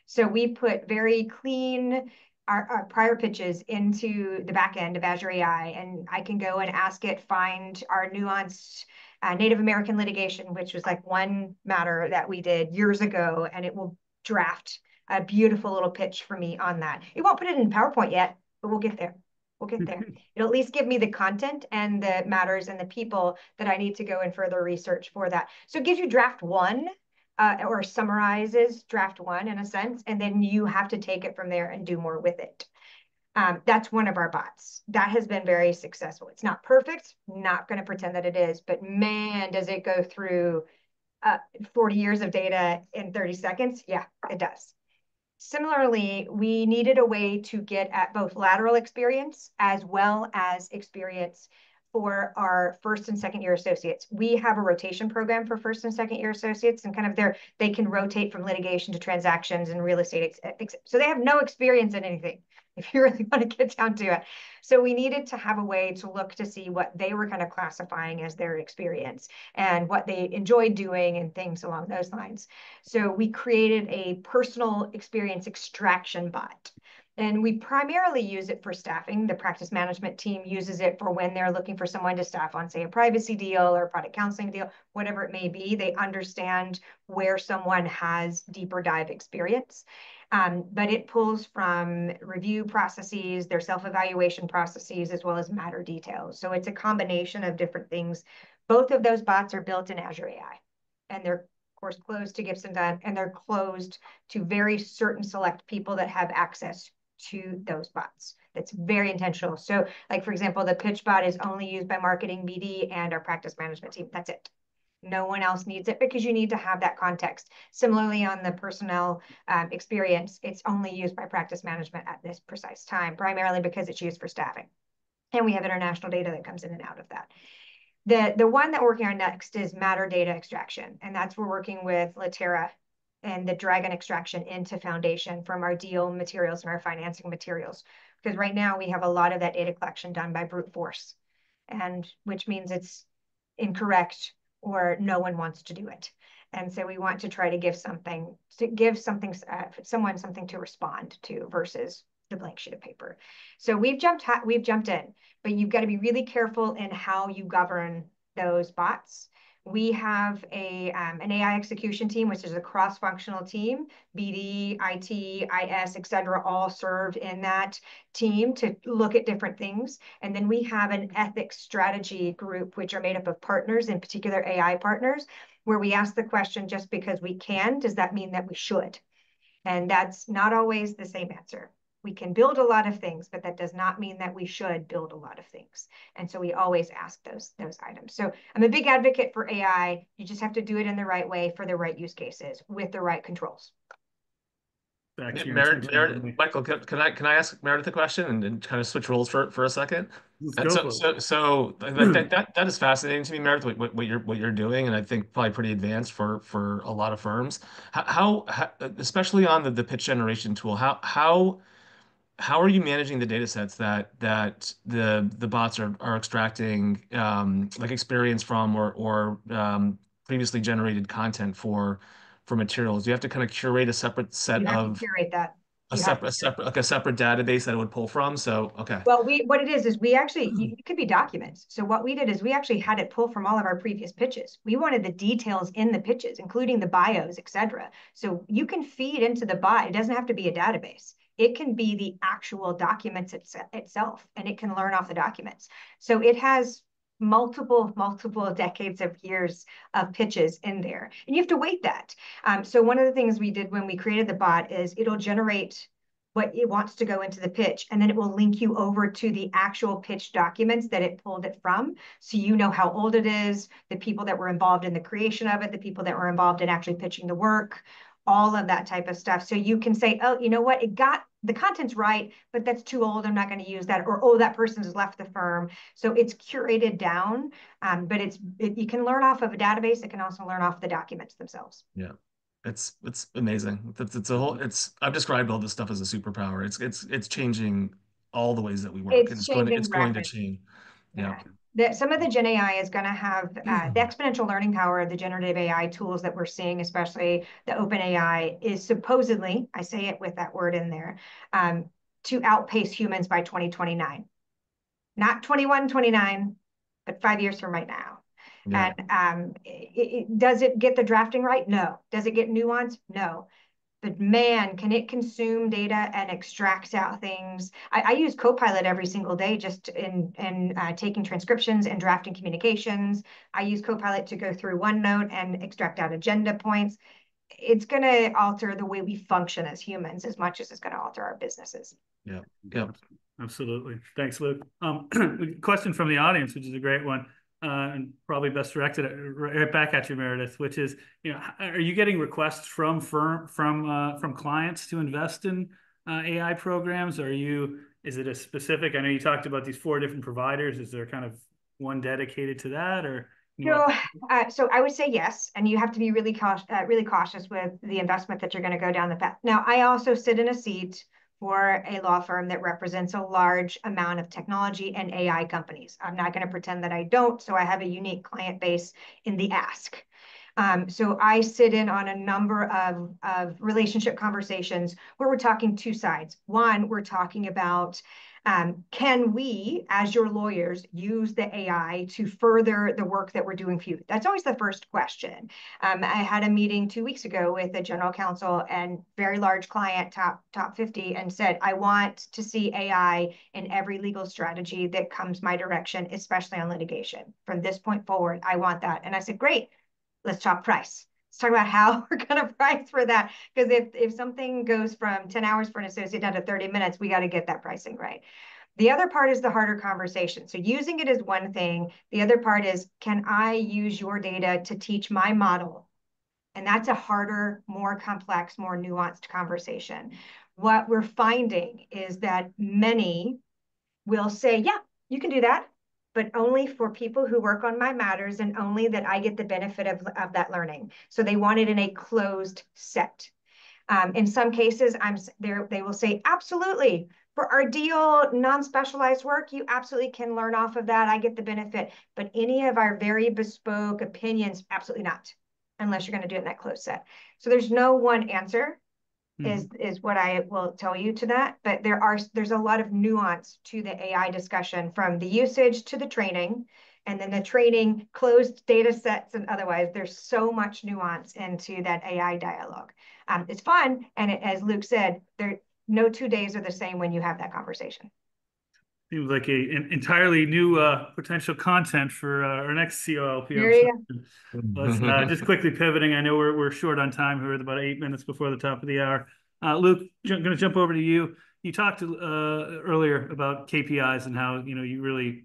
So we put very clean our prior pitches into the back end of Azure AI, and I can go and ask it, find our nuanced Native American litigation, which was like one matter that we did years ago, and it will draft a beautiful little pitch for me on that. It won't put it in PowerPoint yet, but we'll get there. We'll get there. It'll at least give me the content and the matters and the people that I need to go and further research for that. So it gives you draft one, or summarizes draft one in a sense, and then you have to take it from there and do more with it. That's one of our bots. That has been very successful. It's not perfect, not going to pretend that it is, but man, does it go through 40 years of data in 30 seconds? Yeah, it does. Similarly, we needed a way to get at both lateral experience as well as experience for our first and second year associates. We have a rotation program for first and second year associates, and kind of they can rotate from litigation to transactions and real estate. So they have no experience in anything, if you really want to get down to it. So we needed to have a way to look to see what they were kind of classifying as their experience and what they enjoyed doing and things along those lines. So we created a personal experience extraction bot. And we primarily use it for staffing. The practice management team uses it for when they're looking for someone to staff on, say, a privacy deal or a product counseling deal, whatever it may be. They understand where someone has deeper dive experience. But it pulls from review processes, their self-evaluation processes, as well as matter details. So it's a combination of different things. Both of those bots are built in Azure AI, and they're, of course, closed to Gibson Dunn, and they're closed to very certain select people that have access to those bots. That's very intentional. So, like, for example, the pitch bot is only used by marketing, BD, and our practice management team. That's it. No one else needs it, because you need to have that context. Similarly, on the personnel experience, it's only used by practice management at this precise time, primarily because it's used for staffing. And we have international data that comes in and out of that. The one that we're working on next is matter data extraction. And that's we're working with Latera and the dragon extraction into foundation from our deal materials and our financing materials. Because right now we have a lot of that data collection done by brute force, and which means it's incorrect or no one wants to do it. And so we want to try to give someone something to respond to versus the blank sheet of paper. So we've jumped in, but you've got to be really careful in how you govern those bots. We have an AI execution team, which is a cross-functional team, BD, IT, IS, et cetera, all served in that team to look at different things. And then we have an ethics strategy group, which are made up of partners, in particular AI partners, where we ask the question, just because we can, does that mean that we should? And that's not always the same answer. We can build a lot of things, but that does not mean that we should build a lot of things. And so we always ask those items. So I'm a big advocate for AI. You just have to do it in the right way for the right use cases with the right controls. Back to Meredith, Michael, can I ask Meredith a question and kind of switch roles for a second? So that is fascinating to me, Meredith, what you're doing, and I think probably pretty advanced for a lot of firms. How especially on the pitch generation tool, how are you managing the data sets that the bots are extracting like experience from or previously generated content for materials? Do you have to kind of curate a separate set You have of to curate that. a separate database that it would pull from? So okay. Well, what it is we actually, it could be documents. So what we did is we actually had it pull from all of our previous pitches. We wanted the details in the pitches, including the bios, et cetera. So you can feed into the bot. It doesn't have to be a database. It can be the actual documents itself, and it can learn off the documents. So it has multiple decades of years of pitches in there, and you have to weight that. So one of the things we did when we created the bot is it'll generate what it wants to go into the pitch, and then it will link you over to the actual pitch documents that it pulled it from. So you know how old it is, the people that were involved in the creation of it, the people that were involved in actually pitching the work, all of that type of stuff. So you can say, oh, you know what, the content's right, but that's too old, I'm not going to use that. Or, oh, that person's left the firm. So it's curated down, but you can learn off of a database. It can also learn off the documents themselves. Yeah. It's amazing. I've described all this stuff as a superpower. It's changing all the ways that we work. It's going rapidly. to change. Yeah. Some of the Gen AI is going to have the exponential learning power of the generative AI tools that we're seeing, especially the open AI, is supposedly, I say it with that word in there, to outpace humans by 2029. Not 21, 29, but 5 years from right now. Yeah. And does it get the drafting right? No. Does it get nuance? No. But man, can it consume data and extract out things? I use Copilot every single day just in taking transcriptions and drafting communications. I use Copilot to go through OneNote and extract out agenda points. It's going to alter the way we function as humans as much as it's going to alter our businesses. Yeah. Absolutely. Thanks, Luke. Question from the audience, which is a great one. And probably best directed right back at you, Meredith, which is, are you getting requests from clients to invest in AI programs? Is it a specific? I know you talked about these 4 different providers. Is there kind of one dedicated to that, or? No, so I would say yes, and you have to be really cautious with the investment that you're going to go down the path. Now, I also sit in a seat for a law firm that represents a large amount of technology and AI companies. I'm not going to pretend that I don't, so I have a unique client base in the ask. So I sit in on a number of relationship conversations where we're talking 2 sides. One, we're talking about can we, as your lawyers, use the AI to further the work that we're doing for you? That's always the first question. I had a meeting 2 weeks ago with a general counsel and very large client, top 50, and said, I want to see AI in every legal strategy that comes my direction, especially on litigation. From this point forward, I want that. And I said, great, let's talk price. Let's talk about how we're going to price for that. Because if something goes from 10 hours for an associate down to 30 minutes, we got to get that pricing right. The other part is the harder conversation. So using it is one thing. The other part is, can I use your data to teach my model? And that's a harder, more complex, more nuanced conversation. What we're finding is that many will say, yeah, you can do that. but only for people who work on my matters and only that I get the benefit of that learning. So they want it in a closed set. In some cases, they will say, absolutely, for our deal, non-specialized work, you absolutely can learn off of that. I get the benefit. But any of our very bespoke opinions, absolutely not, unless you're going to do it in that closed set. So there's no one answer is what I will tell you to that. But there's a lot of nuance to the AI discussion, from the usage to the training, and then the training, closed data sets, and otherwise. There's so much nuance into that AI dialogue. It's fun, and as Luke said, no 2 days are the same when you have that conversation. Seems like an entirely new potential content for our next CLOP. There you go. Let's just quickly pivoting. I know we're short on time. We're about 8 minutes before the top of the hour. Luke, going to jump over to you. You talked earlier about KPIs and how you really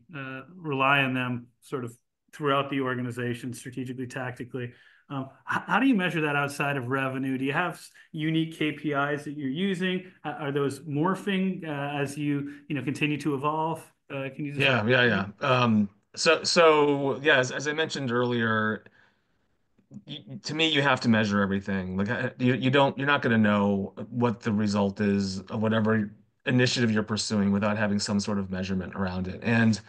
rely on them sort of throughout the organization, strategically, tactically. How do you measure that outside of revenue? Do you have unique KPIs that you're using? Are those morphing as you continue to evolve? Can you just... Yeah. So yeah, as I mentioned earlier, to me, you have to measure everything. Like you're not going to know what the result is of whatever initiative you're pursuing without having some sort of measurement around it. And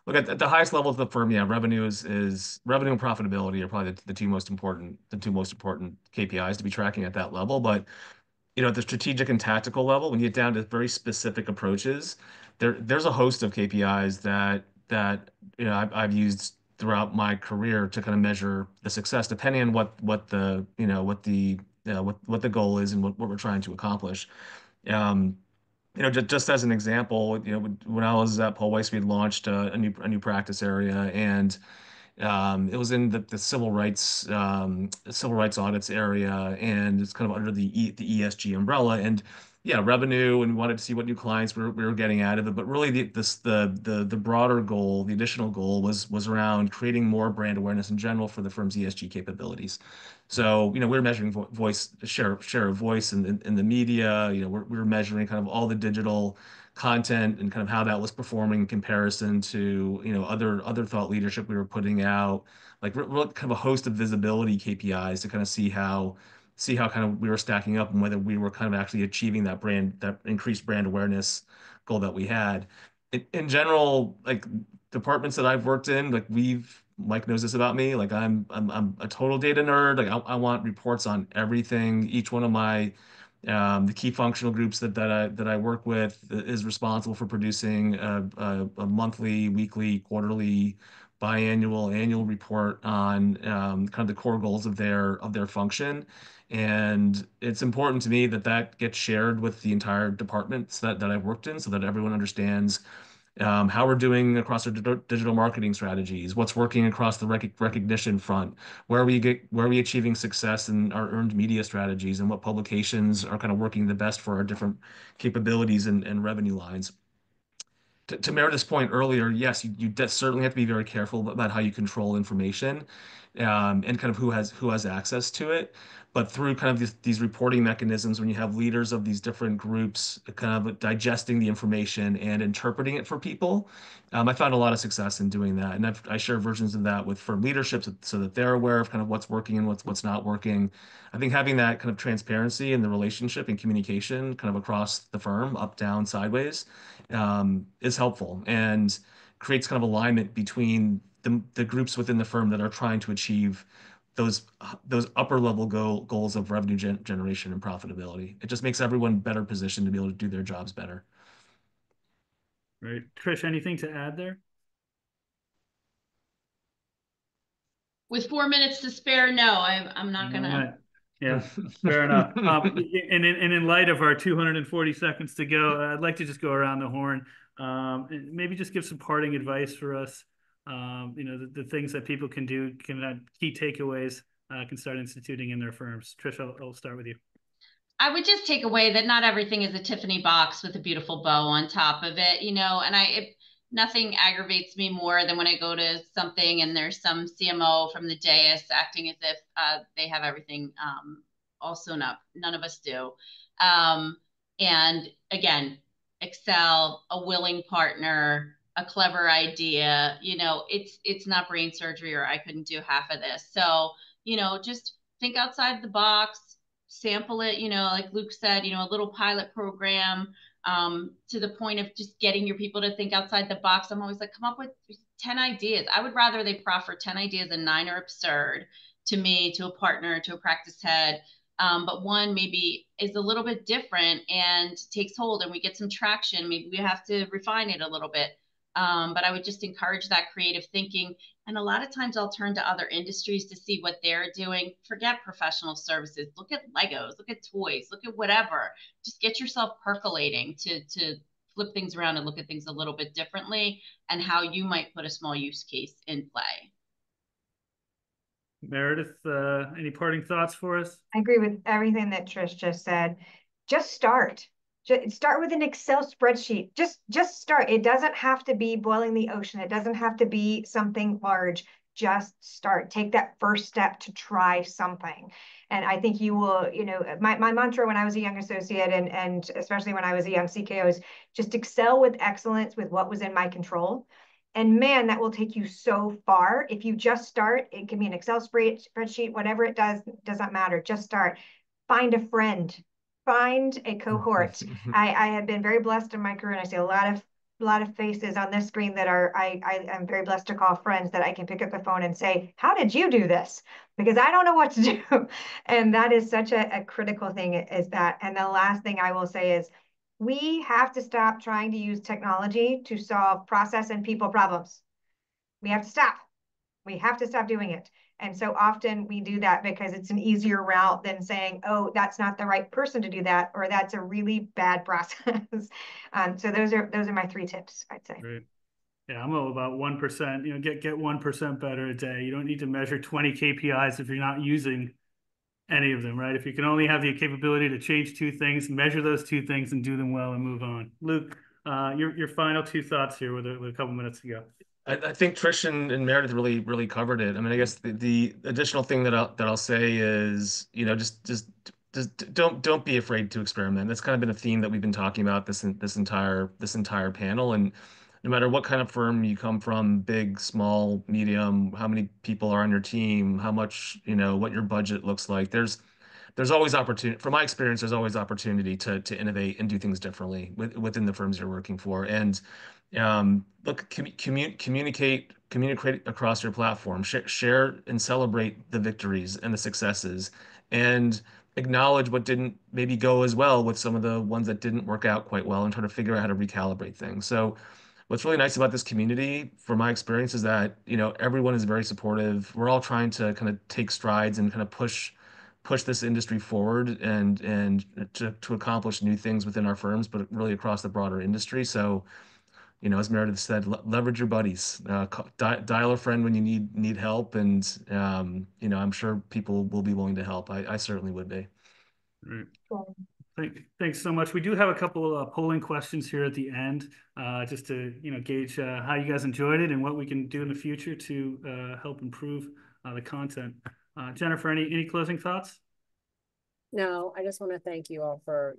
look, at the highest levels of the firm, yeah, revenue is revenue and profitability are probably the two most important KPIs to be tracking at that level. But at the strategic and tactical level, when you get down to very specific approaches, there's a host of KPIs that I've used throughout my career to kind of measure the success, depending on what the goal is and what we're trying to accomplish. Just as an example, when I was at Paul Weiss, we had launched a new practice area, and it was in the civil rights audits area, and it's kind of under the ESG umbrella. And yeah, revenue, and we wanted to see what new clients we were getting out of it. But really, the broader goal, the additional goal was around creating more brand awareness in general for the firm's ESG capabilities. So we're measuring share of voice in the media. We're measuring kind of all the digital content and kind of how that was performing in comparison to other thought leadership we were putting out, like we're kind of a host of visibility KPIs to kind of see how kind of we were stacking up and whether we were kind of actually achieving that increased brand awareness goal that we had. In general, like departments that I've worked in, like Mike knows this about me, like I'm a total data nerd. Like I want reports on everything. Each one of the key functional groups that I work with is responsible for producing a monthly, weekly, quarterly, biannual, annual report on kind of the core goals of their function. And it's important to me that gets shared with the entire departments that I've worked in, so that everyone understands how we're doing across our digital marketing strategies, what's working across the recognition front, where are we achieving success in our earned media strategies, and what publications are kind of working the best for our different capabilities and revenue lines. To Meredith's point earlier, yes, you certainly have to be very careful about how you control information, and kind of who has access to it. But through kind of these reporting mechanisms, when you have leaders of these different groups kind of digesting the information and interpreting it for people, I found a lot of success in doing that. And I share versions of that with firm leadership so that they're aware of kind of what's working and what's not working. I think having that kind of transparency in the relationship and communication kind of across the firm, up, down, sideways, is helpful and creates kind of alignment between the groups within the firm that are trying to achieve those upper level goals of revenue generation and profitability. It just makes everyone better positioned to be able to do their jobs better. Right. Trish, anything to add there? With 4 minutes to spare, no, I'm not going to. Yeah, fair enough. And in light of our 240 seconds to go, I'd like to just go around the horn, and maybe just give some parting advice for us. The things that people can do, key takeaways, can start instituting in their firms. Trish, I'll start with you. I would just take away that not everything is a Tiffany box with a beautiful bow on top of it, and nothing aggravates me more than when I go to something and there's some CMO from the dais acting as if they have everything all sewn up. None of us do. And again, Excel, a willing partner, a clever idea, it's not brain surgery, or I couldn't do half of this. So, just think outside the box, sample it, like Luke said, a little pilot program, to the point of just getting your people to think outside the box. I'm always like, come up with 10 ideas. I would rather they proffer 10 ideas and 9 are absurd to me, to a partner, to a practice head. But one maybe is a little bit different and takes hold and we get some traction. Maybe we have to refine it a little bit. But I would just encourage that creative thinking. And a lot of times I'll turn to other industries to see what they're doing. Forget professional services. Look at Legos, look at toys, look at whatever. Just get yourself percolating to flip things around and look at things a little bit differently and how you might put a small use case in play. Meredith, any parting thoughts for us? I agree with everything that Trish just said. Just start. Start with an Excel spreadsheet. Just start. It doesn't have to be boiling the ocean. It doesn't have to be something large. Just start. Take that first step to try something. And I think you will, my mantra when I was a young associate and especially when I was a young CKO is just excel with excellence with what was in my control. And man, that will take you so far. If you just start, it can be an Excel spreadsheet, whatever it doesn't matter. Just start. Find a friend. Find a cohort. I have been very blessed in my career, and I see a lot of faces on this screen that I'm very blessed to call friends that I can pick up the phone and say, how did you do this? Because I don't know what to do. And that is such a critical thing is that. And the last thing I will say is, we have to stop trying to use technology to solve process and people problems. We have to stop. We have to stop doing it. And so often we do that because it's an easier route than saying, oh, that's not the right person to do that, or that's a really bad process. So those are my 3 tips, I'd say. Great. Yeah, I'm all about 1%, get 1% better a day. You don't need to measure 20 KPIs if you're not using any of them, right? If you can only have the capability to change 2 things, measure those 2 things and do them well and move on. Luke, your final 2 thoughts here with a couple minutes to go. I think Trish and Meredith really covered it. I mean, I guess the additional thing that I'll say is, just don't be afraid to experiment. That's kind of been a theme that we've been talking about this entire panel. And no matter what kind of firm you come from, big, small, medium, how many people are on your team, how much, what your budget looks like, there's always opportunity. From my experience, there's always opportunity to innovate and do things differently within the firms you're working for. And look, communicate across your platform, share and celebrate the victories and the successes, and acknowledge what didn't maybe go as well with some of the ones that didn't work out quite well, and try to figure out how to recalibrate things. So what's really nice about this community, from my experience, is that, everyone is very supportive. We're all trying to kind of take strides and kind of push this industry forward and to accomplish new things within our firms, but really across the broader industry. So, as Meredith said, leverage your buddies, dial a friend when you need help, and I'm sure people will be willing to help. I certainly would be. Right. Thanks so much. We do have a couple of polling questions here at the end, just to gauge how you guys enjoyed it and what we can do in the future to help improve the content. Jennifer, any closing thoughts? No, I just want to thank you all for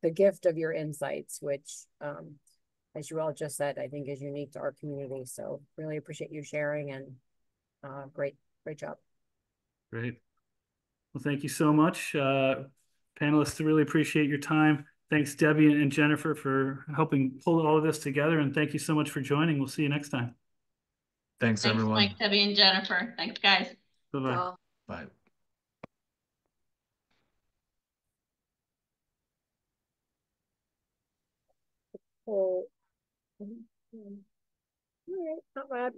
the gift of your insights, which, as you all just said, I think is unique to our community. So really appreciate you sharing, and great job. Great. Well, thank you so much. Panelists, really appreciate your time. Thanks, Debbie and Jennifer, for helping pull all of this together. And thank you so much for joining. We'll see you next time. Thanks everyone. Mike, Debbie, and Jennifer. Thanks, guys. Bye-bye. Bye. All right, not bad.